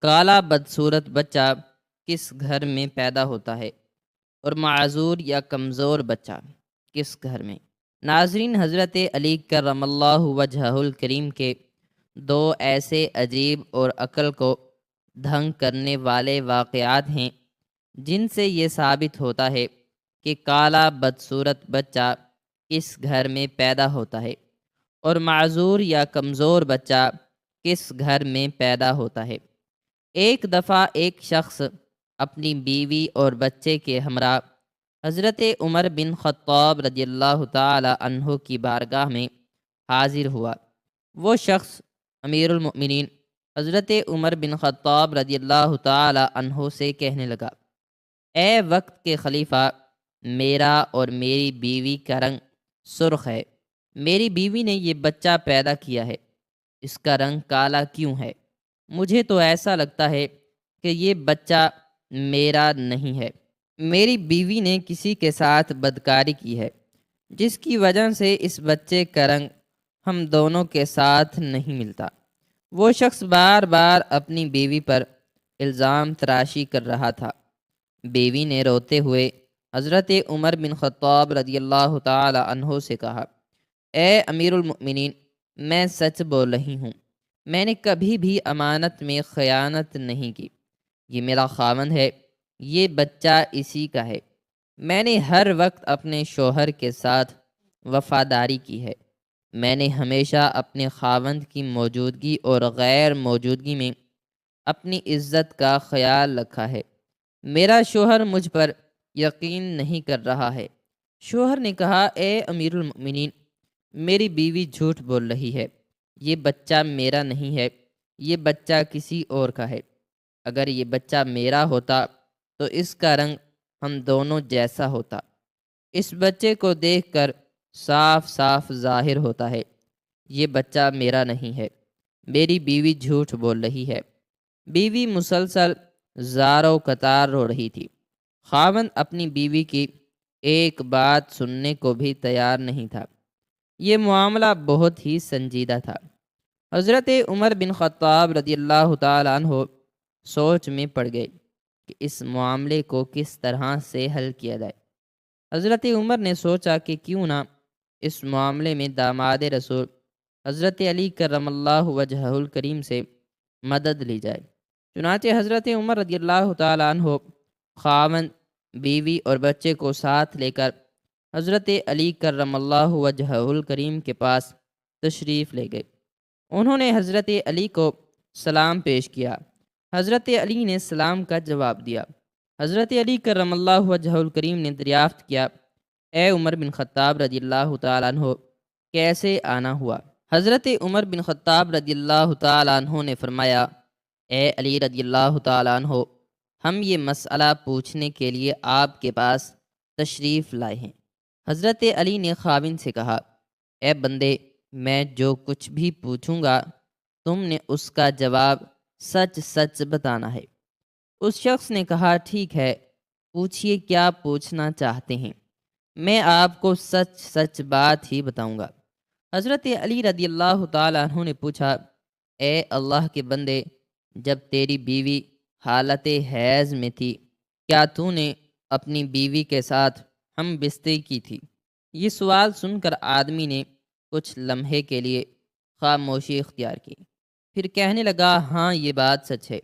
کالا بدصورت بچہ کس گھر میں پیدا ہوتا ہے اور معذور یا کمزور بچہ کس گھر میں؟ ناظرین، حضرت علی کرم اللہ وجہہ الکریم کے دو ایسے عجیب اور عقل کو دھنگ کرنے والے واقعات ہیں جن سے یہ ثابت ہوتا ہے کہ کالا بدصورت بچہ کس گھر میں پیدا ہوتا ہے اور معذور یا کمزور بچہ کس گھر میں پیدا ہوتا ہے۔ ایک دفعہ ایک شخص اپنی بیوی اور بچے کے ہمراہ حضرت عمر بن خطاب رضی اللہ تعالی عنہ کی بارگاہ میں حاضر ہوا۔ وہ شخص امیر المؤمنین حضرت عمر بن خطاب رضی اللہ تعالی عنہ سے کہنے لگا: اے وقت کے خلیفہ، میرا اور میری بیوی کا رنگ سرخ ہے۔ میری بیوی نے یہ بچہ پیدا کیا ہے، اس کا رنگ کالا کیوں ہے؟ مجھے تو ایسا لگتا ہے کہ یہ بچہ میرا نہیں ہے۔ میری بیوی نے کسی کے ساتھ بدکاری کی ہے، جس کی وجہ سے اس بچے کا رنگ ہم دونوں کے ساتھ نہیں ملتا۔ وہ شخص بار بار اپنی بیوی پر الزام تراشی کر رہا تھا۔ بیوی نے روتے ہوئے حضرت عمر بن خطاب رضی اللہ تعالی عنہ سے کہا: اے امیر المؤمنین، میں سچ بول رہی ہوں، میں نے کبھی بھی امانت میں خیانت نہیں کی۔ یہ میرا خاوند ہے، یہ بچہ اسی کا ہے۔ میں نے ہر وقت اپنے شوہر کے ساتھ وفاداری کی ہے۔ میں نے ہمیشہ اپنے خاوند کی موجودگی اور غیر موجودگی میں اپنی عزت کا خیال رکھا ہے۔ میرا شوہر مجھ پر یقین نہیں کر رہا ہے۔ شوہر نے کہا: اے امیر المؤمنین، میری بیوی جھوٹ بول رہی ہے، یہ بچہ میرا نہیں ہے، یہ بچہ کسی اور کا ہے۔ اگر یہ بچہ میرا ہوتا تو اس کا رنگ ہم دونوں جیسا ہوتا۔ اس بچے کو دیکھ کر صاف صاف ظاہر ہوتا ہے یہ بچہ میرا نہیں ہے۔ میری بیوی جھوٹ بول رہی ہے۔ بیوی مسلسل زار و قطار رو رہی تھی۔ خاوند اپنی بیوی کی ایک بات سننے کو بھی تیار نہیں تھا۔ یہ معاملہ بہت ہی سنجیدہ تھا۔ حضرت عمر بن خطاب رضی اللہ تعالیٰ عنہ سوچ میں پڑ گئے کہ اس معاملے کو کس طرح سے حل کیا جائے۔ حضرت عمر نے سوچا کہ کیوں نہ اس معاملے میں داماد رسول حضرت علی کرم اللہ وجہہ الکریم سے مدد لی جائے۔ چنانچہ حضرت عمر رضی اللہ تعالیٰ عنہ خاوند، بیوی اور بچے کو ساتھ لے کر حضرت علی کرم اللہ وجہہ الکریم کے پاس تشریف لے گئے۔ انہوں نے حضرت علی کو سلام پیش کیا۔ حضرت علی نے سلام کا جواب دیا۔ حضرت علی کرم اللہ وجہہ الکریم نے دریافت کیا: اے عمر بن خطاب رضی اللہ تعالیٰ عنہ، کیسے آنا ہوا؟ حضرت عمر بن خطاب رضی اللہ تعالیٰ عنہ نے فرمایا: اے علی رضی اللہ تعالیٰ عنہ، ہم یہ مسئلہ پوچھنے کے لیے آپ کے پاس تشریف لائے ہیں۔ حضرت علی نے خاوند سے کہا: اے بندے، میں جو کچھ بھی پوچھوں گا تم نے اس کا جواب سچ سچ بتانا ہے۔ اس شخص نے کہا: ٹھیک ہے، پوچھئے کیا پوچھنا چاہتے ہیں، میں آپ کو سچ سچ بات ہی بتاؤں گا۔ حضرت علی رضی اللہ تعالیٰ عنہ نے پوچھا: اے اللہ کے بندے، جب تیری بیوی حالت حیض میں تھی، کیا تو نے اپنی بیوی کے ساتھ ہم بستری کی تھی؟ یہ سوال سن کر آدمی نے کچھ لمحے کے لیے خاموشی اختیار کی، پھر کہنے لگا: ہاں، یہ بات سچ ہے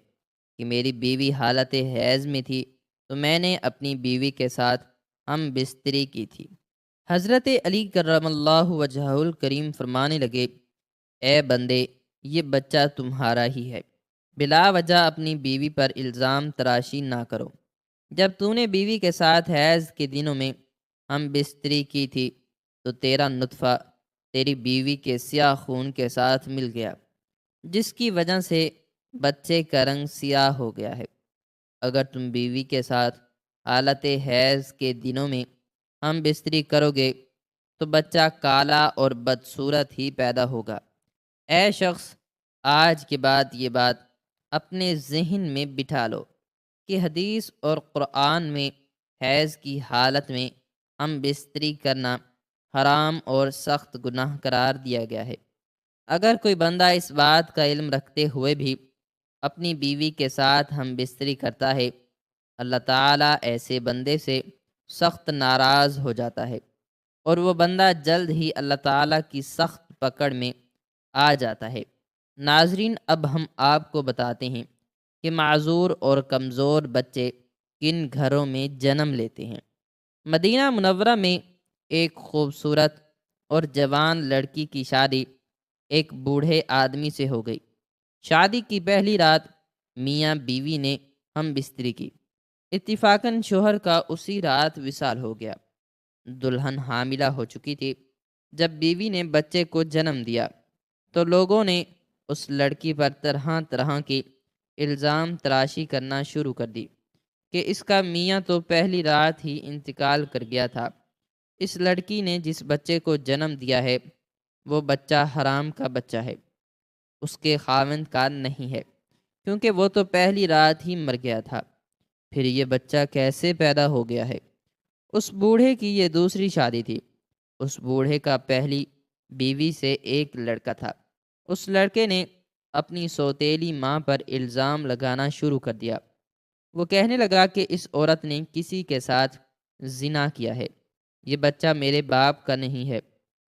کہ میری بیوی حالت حیض میں تھی تو میں نے اپنی بیوی کے ساتھ ہم بستری کی تھی۔ حضرت علی کرم اللہ وجہہ الکریم فرمانے لگے: اے بندے، یہ بچہ تمہارا ہی ہے، بلا وجہ اپنی بیوی پر الزام تراشی نہ کرو۔ جب تو نے بیوی کے ساتھ حیض کے دنوں میں ہم بستری کی تھی تو تیرا نطفہ تیری بیوی کے سیاہ خون کے ساتھ مل گیا، جس کی وجہ سے بچے کا رنگ سیاہ ہو گیا ہے۔ اگر تم بیوی کے ساتھ حالت حیض کے دنوں میں ہم بستری کرو گے تو بچہ کالا اور بدصورت ہی پیدا ہوگا۔ اے شخص، آج کے بعد یہ بات اپنے ذہن میں بٹھا لو کہ حدیث اور قرآن میں حیض کی حالت میں ہم بستری کرنا حرام اور سخت گناہ قرار دیا گیا ہے۔ اگر کوئی بندہ اس بات کا علم رکھتے ہوئے بھی اپنی بیوی کے ساتھ ہم بستری کرتا ہے، اللہ تعالیٰ ایسے بندے سے سخت ناراض ہو جاتا ہے اور وہ بندہ جلد ہی اللہ تعالیٰ کی سخت پکڑ میں آ جاتا ہے۔ ناظرین، اب ہم آپ کو بتاتے ہیں کہ معذور اور کمزور بچے کن گھروں میں جنم لیتے ہیں۔ مدینہ منورہ میں ایک خوبصورت اور جوان لڑکی کی شادی ایک بوڑھے آدمی سے ہو گئی۔ شادی کی پہلی رات میاں بیوی نے ہم بستری کی۔ اتفاقاً شوہر کا اسی رات وصال ہو گیا۔ دلہن حاملہ ہو چکی تھی۔ جب بیوی نے بچے کو جنم دیا تو لوگوں نے اس لڑکی پر طرح طرح کی الزام تراشی کرنا شروع کر دی کہ اس کا میاں تو پہلی رات ہی انتقال کر گیا تھا۔ اس لڑکی نے جس بچے کو جنم دیا ہے وہ بچہ حرام کا بچہ ہے، اس کے خاوند کا نہیں ہے، کیونکہ وہ تو پہلی رات ہی مر گیا تھا۔ پھر یہ بچہ کیسے پیدا ہو گیا ہے؟ اس بوڑھے کی یہ دوسری شادی تھی۔ اس بوڑھے کا پہلی بیوی سے ایک لڑکا تھا۔ اس لڑکے نے اپنی سوتیلی ماں پر الزام لگانا شروع کر دیا۔ وہ کہنے لگا کہ اس عورت نے کسی کے ساتھ زنا کیا ہے، یہ بچہ میرے باپ کا نہیں ہے،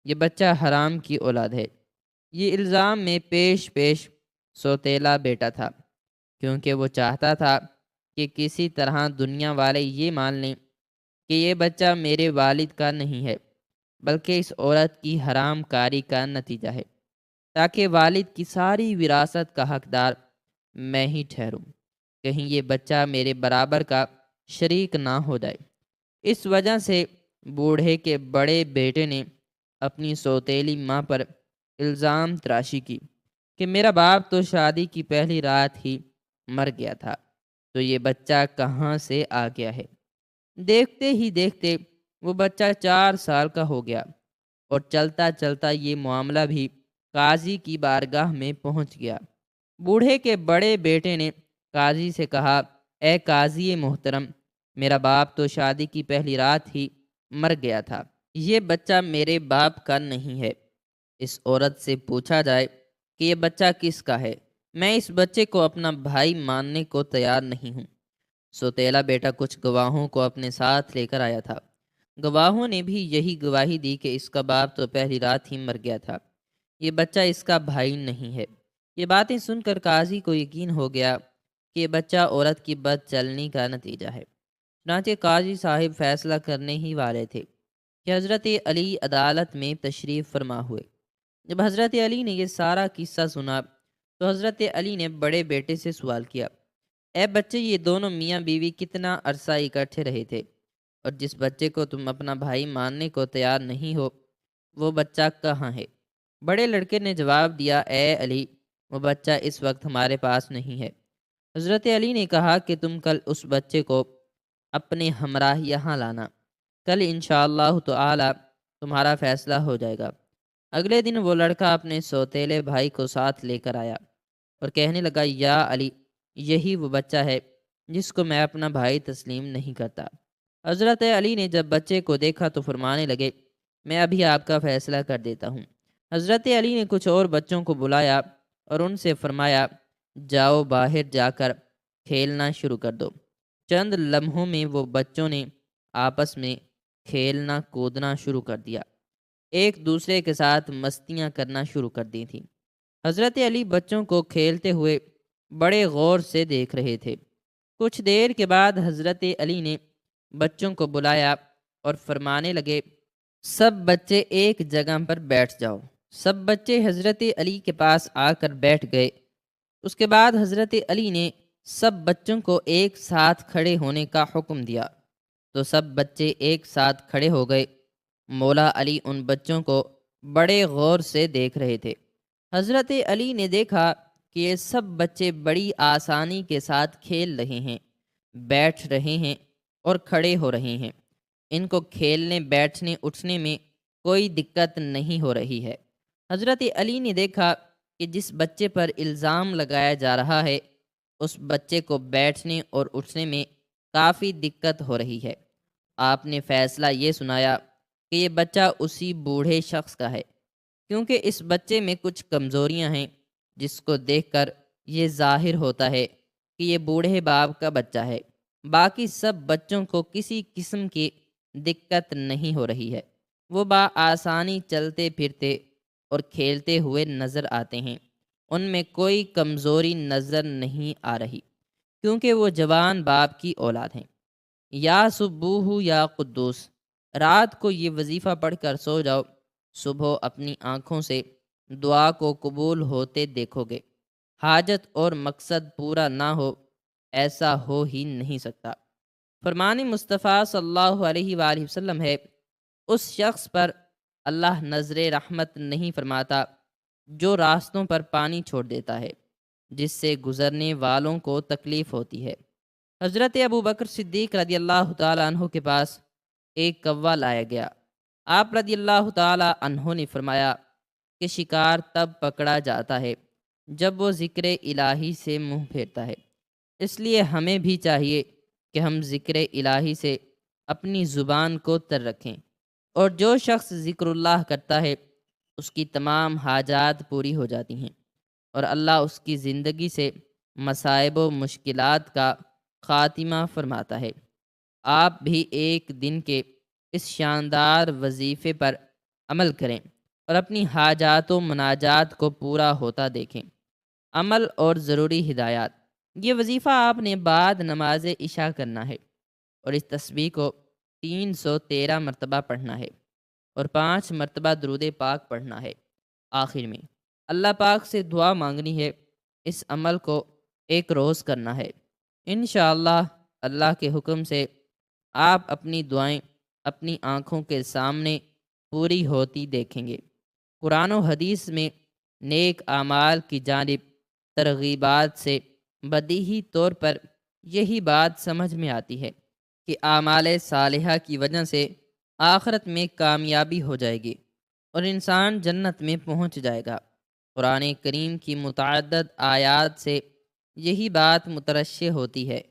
یہ بچہ حرام کی اولاد ہے۔ یہ الزام میں پیش پیش سوتیلا بیٹا تھا، کیونکہ وہ چاہتا تھا کہ کسی طرح دنیا والے یہ مان لیں کہ یہ بچہ میرے والد کا نہیں ہے، بلکہ اس عورت کی حرام کاری کا نتیجہ ہے، تاکہ والد کی ساری وراثت کا حقدار میں ہی ٹھہروں، کہیں یہ بچہ میرے برابر کا شریک نہ ہو جائے۔ اس وجہ سے بوڑھے کے بڑے بیٹے نے اپنی سوتیلی ماں پر الزام تراشی کی کہ میرا باپ تو شادی کی پہلی رات ہی مر گیا تھا، تو یہ بچہ کہاں سے آ گیا ہے؟ دیکھتے ہی دیکھتے وہ بچہ 4 سال کا ہو گیا اور چلتا چلتا یہ معاملہ بھی قاضی کی بارگاہ میں پہنچ گیا۔ بوڑھے کے بڑے بیٹے نے قاضی سے کہا، اے قاضی محترم، میرا باپ تو شادی کی پہلی رات ہی مر گیا تھا، یہ بچہ میرے باپ کا نہیں ہے۔ اس عورت سے پوچھا جائے کہ یہ بچہ کس کا ہے، میں اس بچے کو اپنا بھائی ماننے کو تیار نہیں ہوں۔ سوتیلا بیٹا کچھ گواہوں کو اپنے ساتھ لے کر آیا تھا۔ گواہوں نے بھی یہی گواہی دی کہ اس کا باپ تو پہلی رات ہی مر گیا تھا، یہ بچہ اس کا بھائی نہیں ہے۔ یہ باتیں سن کر قاضی کو یقین ہو گیا کہ یہ بچہ عورت کی بد چلنی کا نتیجہ ہے۔ چنانچہ قاضی صاحب فیصلہ کرنے ہی والے تھے کہ حضرت علی عدالت میں تشریف فرما ہوئے۔ جب حضرت علی نے یہ سارا قصہ سنا تو حضرت علی نے بڑے بیٹے سے سوال کیا، اے بچے، یہ دونوں میاں بیوی کتنا عرصہ اکٹھے رہے تھے، اور جس بچے کو تم اپنا بھائی ماننے کو تیار نہیں ہو وہ بچہ کہاں ہے؟ بڑے لڑکے نے جواب دیا، اے علی، وہ بچہ اس وقت ہمارے پاس نہیں ہے۔ حضرت علی نے کہا کہ تم کل اس بچے کو اپنے ہمراہ یہاں لانا، کل انشاءاللہ تعالی تمہارا فیصلہ ہو جائے گا۔ اگلے دن وہ لڑکا اپنے سوتیلے بھائی کو ساتھ لے کر آیا اور کہنے لگا، یا علی، یہی وہ بچہ ہے جس کو میں اپنا بھائی تسلیم نہیں کرتا۔ حضرت علی نے جب بچے کو دیکھا تو فرمانے لگے، میں ابھی آپ کا فیصلہ کر دیتا ہوں۔ حضرت علی نے کچھ اور بچوں کو بلایا اور ان سے فرمایا، جاؤ باہر جا کر کھیلنا شروع کر دو۔ چند لمحوں میں وہ بچوں نے آپس میں کھیلنا کودنا شروع کر دیا، ایک دوسرے کے ساتھ مستیاں کرنا شروع کر دی تھیں۔ حضرت علی بچوں کو کھیلتے ہوئے بڑے غور سے دیکھ رہے تھے۔ کچھ دیر کے بعد حضرت علی نے بچوں کو بلایا اور فرمانے لگے، سب بچے ایک جگہ پر بیٹھ جاؤ۔ سب بچے حضرت علی کے پاس آ کر بیٹھ گئے۔ اس کے بعد حضرت علی نے سب بچوں کو ایک ساتھ کھڑے ہونے کا حکم دیا تو سب بچے ایک ساتھ کھڑے ہو گئے۔ مولا علی ان بچوں کو بڑے غور سے دیکھ رہے تھے۔ حضرت علی نے دیکھا کہ یہ سب بچے بڑی آسانی کے ساتھ کھیل رہے ہیں، بیٹھ رہے ہیں اور کھڑے ہو رہے ہیں۔ ان کو کھیلنے، بیٹھنے، اٹھنے میں کوئی دقت نہیں ہو رہی ہے۔ حضرت علی نے دیکھا کہ جس بچے پر الزام لگایا جا رہا ہے اس بچے کو بیٹھنے اور اٹھنے میں کافی دقت ہو رہی ہے۔ آپ نے فیصلہ یہ سنایا کہ یہ بچہ اسی بوڑھے شخص کا ہے، کیونکہ اس بچے میں کچھ کمزوریاں ہیں جس کو دیکھ کر یہ ظاہر ہوتا ہے کہ یہ بوڑھے باپ کا بچہ ہے، باقی سب بچوں کو کسی قسم کی دقت نہیں ہو رہی ہے، وہ بآسانی چلتے پھرتے اور کھیلتے ہوئے نظر آتے ہیں، ان میں کوئی کمزوری نظر نہیں آ رہی، کیونکہ وہ جوان باپ کی اولاد ہیں۔ یا صبوح یا قدوس، رات کو یہ وظیفہ پڑھ کر سو جاؤ، صبح اپنی آنکھوں سے دعا کو قبول ہوتے دیکھو گے۔ حاجت اور مقصد پورا نہ ہو، ایسا ہو ہی نہیں سکتا۔ فرمان مصطفیٰ صلی اللہ علیہ وآلہ وسلم ہے، اس شخص پر اللہ نظر رحمت نہیں فرماتا جو راستوں پر پانی چھوڑ دیتا ہے، جس سے گزرنے والوں کو تکلیف ہوتی ہے۔ حضرت ابو بکر صدیق رضی اللہ تعالیٰ عنہ کے پاس ایک کوا لایا گیا۔ آپ رضی اللہ تعالیٰ عنہ نے فرمایا کہ شکار تب پکڑا جاتا ہے جب وہ ذکر الہی سے منہ پھیرتا ہے، اس لیے ہمیں بھی چاہیے کہ ہم ذکر الہی سے اپنی زبان کو تر رکھیں، اور جو شخص ذکر اللہ کرتا ہے اس کی تمام حاجات پوری ہو جاتی ہیں، اور اللہ اس کی زندگی سے مصائب و مشکلات کا خاتمہ فرماتا ہے۔ آپ بھی ایک دن کے اس شاندار وظیفے پر عمل کریں اور اپنی حاجات و مناجات کو پورا ہوتا دیکھیں۔ عمل اور ضروری ہدایات: یہ وظیفہ آپ نے بعد نماز عشاء کرنا ہے، اور اس تسبیح کو 313 مرتبہ پڑھنا ہے، اور 5 مرتبہ درود پاک پڑھنا ہے۔ آخر میں اللہ پاک سے دعا مانگنی ہے۔ اس عمل کو ایک روز کرنا ہے، انشاءاللہ اللہ کے حکم سے آپ اپنی دعائیں اپنی آنکھوں کے سامنے پوری ہوتی دیکھیں گے۔ قرآن و حدیث میں نیک اعمال کی جانب ترغیبات سے بدیہی طور پر یہی بات سمجھ میں آتی ہے کہ اعمال صالحہ کی وجہ سے آخرت میں کامیابی ہو جائے گی اور انسان جنت میں پہنچ جائے گا۔ قرآن کریم کی متعدد آیات سے یہی بات مترشح ہوتی ہے،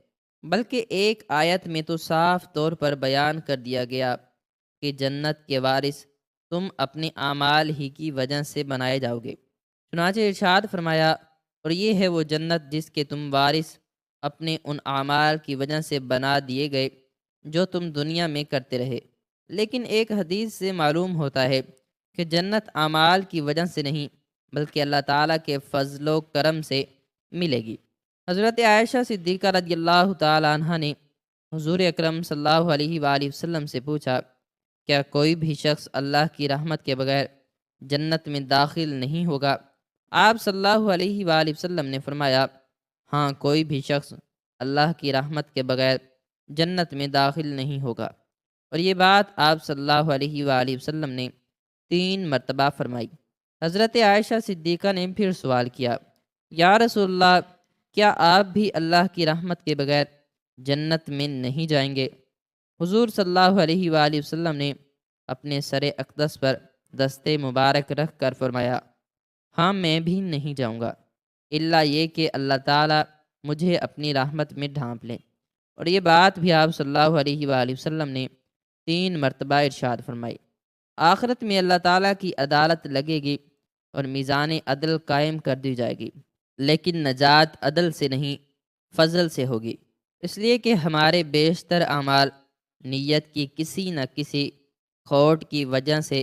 بلکہ ایک آیت میں تو صاف طور پر بیان کر دیا گیا کہ جنت کے وارث تم اپنے اعمال ہی کی وجہ سے بنائے جاؤ گے۔ چنانچہ ارشاد فرمایا، اور یہ ہے وہ جنت جس کے تم وارث اپنے ان اعمال کی وجہ سے بنا دیے گئے جو تم دنیا میں کرتے رہے۔ لیکن ایک حدیث سے معلوم ہوتا ہے کہ جنت اعمال کی وجہ سے نہیں بلکہ اللہ تعالیٰ کے فضل و کرم سے ملے گی۔ حضرت عائشہ صدیقہ رضی اللہ تعالیٰ عنہ نے حضور اکرم صلی اللہ علیہ وآلہ وسلم سے پوچھا، کیا کوئی بھی شخص اللہ کی رحمت کے بغیر جنت میں داخل نہیں ہوگا؟ آپ صلی اللہ علیہ وآلہ وسلم نے فرمایا، ہاں، کوئی بھی شخص اللہ کی رحمت کے بغیر جنت میں داخل نہیں ہوگا۔ اور یہ بات آپ صلی اللہ علیہ وآلہ وسلم نے 3 مرتبہ فرمائی۔ حضرت عائشہ صدیقہ نے پھر سوال کیا، یا رسول اللہ، کیا آپ بھی اللہ کی رحمت کے بغیر جنت میں نہیں جائیں گے؟ حضور صلی اللہ علیہ وآلہ وسلم نے اپنے سر اقدس پر دست مبارک رکھ کر فرمایا، ہاں، میں بھی نہیں جاؤں گا، الا یہ کہ اللہ تعالیٰ مجھے اپنی رحمت میں ڈھانپ لیں۔ اور یہ بات بھی آپ صلی اللہ علیہ وآلہ وسلم نے 3 مرتبہ ارشاد فرمائی۔ آخرت میں اللہ تعالیٰ کی عدالت لگے گی اور میزان عدل قائم کر دی جائے گی، لیکن نجات عدل سے نہیں، فضل سے ہوگی، اس لیے کہ ہمارے بیشتر اعمال نیت کی کسی نہ کسی کھوٹ کی وجہ سے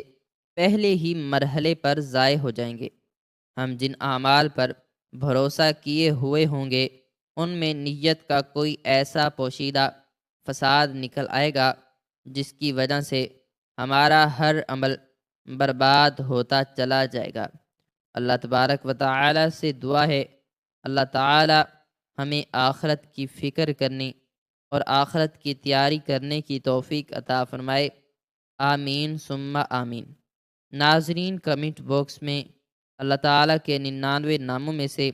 پہلے ہی مرحلے پر ضائع ہو جائیں گے۔ ہم جن اعمال پر بھروسہ کیے ہوئے ہوں گے ان میں نیت کا کوئی ایسا پوشیدہ فساد نکل آئے گا جس کی وجہ سے ہمارا ہر عمل برباد ہوتا چلا جائے گا۔ اللہ تبارک و تعالی سے دعا ہے، اللہ تعالی ہمیں آخرت کی فکر کرنے اور آخرت کی تیاری کرنے کی توفیق عطا فرمائے، آمین ثم آمین۔ ناظرین، کمنٹ باکس میں اللہ تعالیٰ کے 99 ناموں میں سے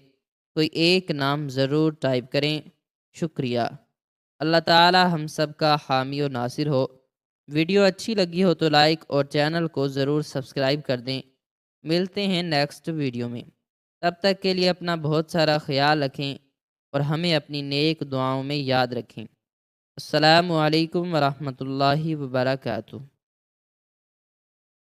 کوئی ایک نام ضرور ٹائپ کریں، شکریہ۔ اللہ تعالیٰ ہم سب کا حامی و ناصر ہو۔ ویڈیو اچھی لگی ہو تو لائک اور چینل کو ضرور سبسکرائب کر دیں۔ ملتے ہیں نیکسٹ ویڈیو میں، تب تک کے لیے اپنا بہت سارا خیال رکھیں اور ہمیں اپنی نیک دعاؤں میں یاد رکھیں۔ السلام علیکم ورحمۃ اللہ وبرکاتہ۔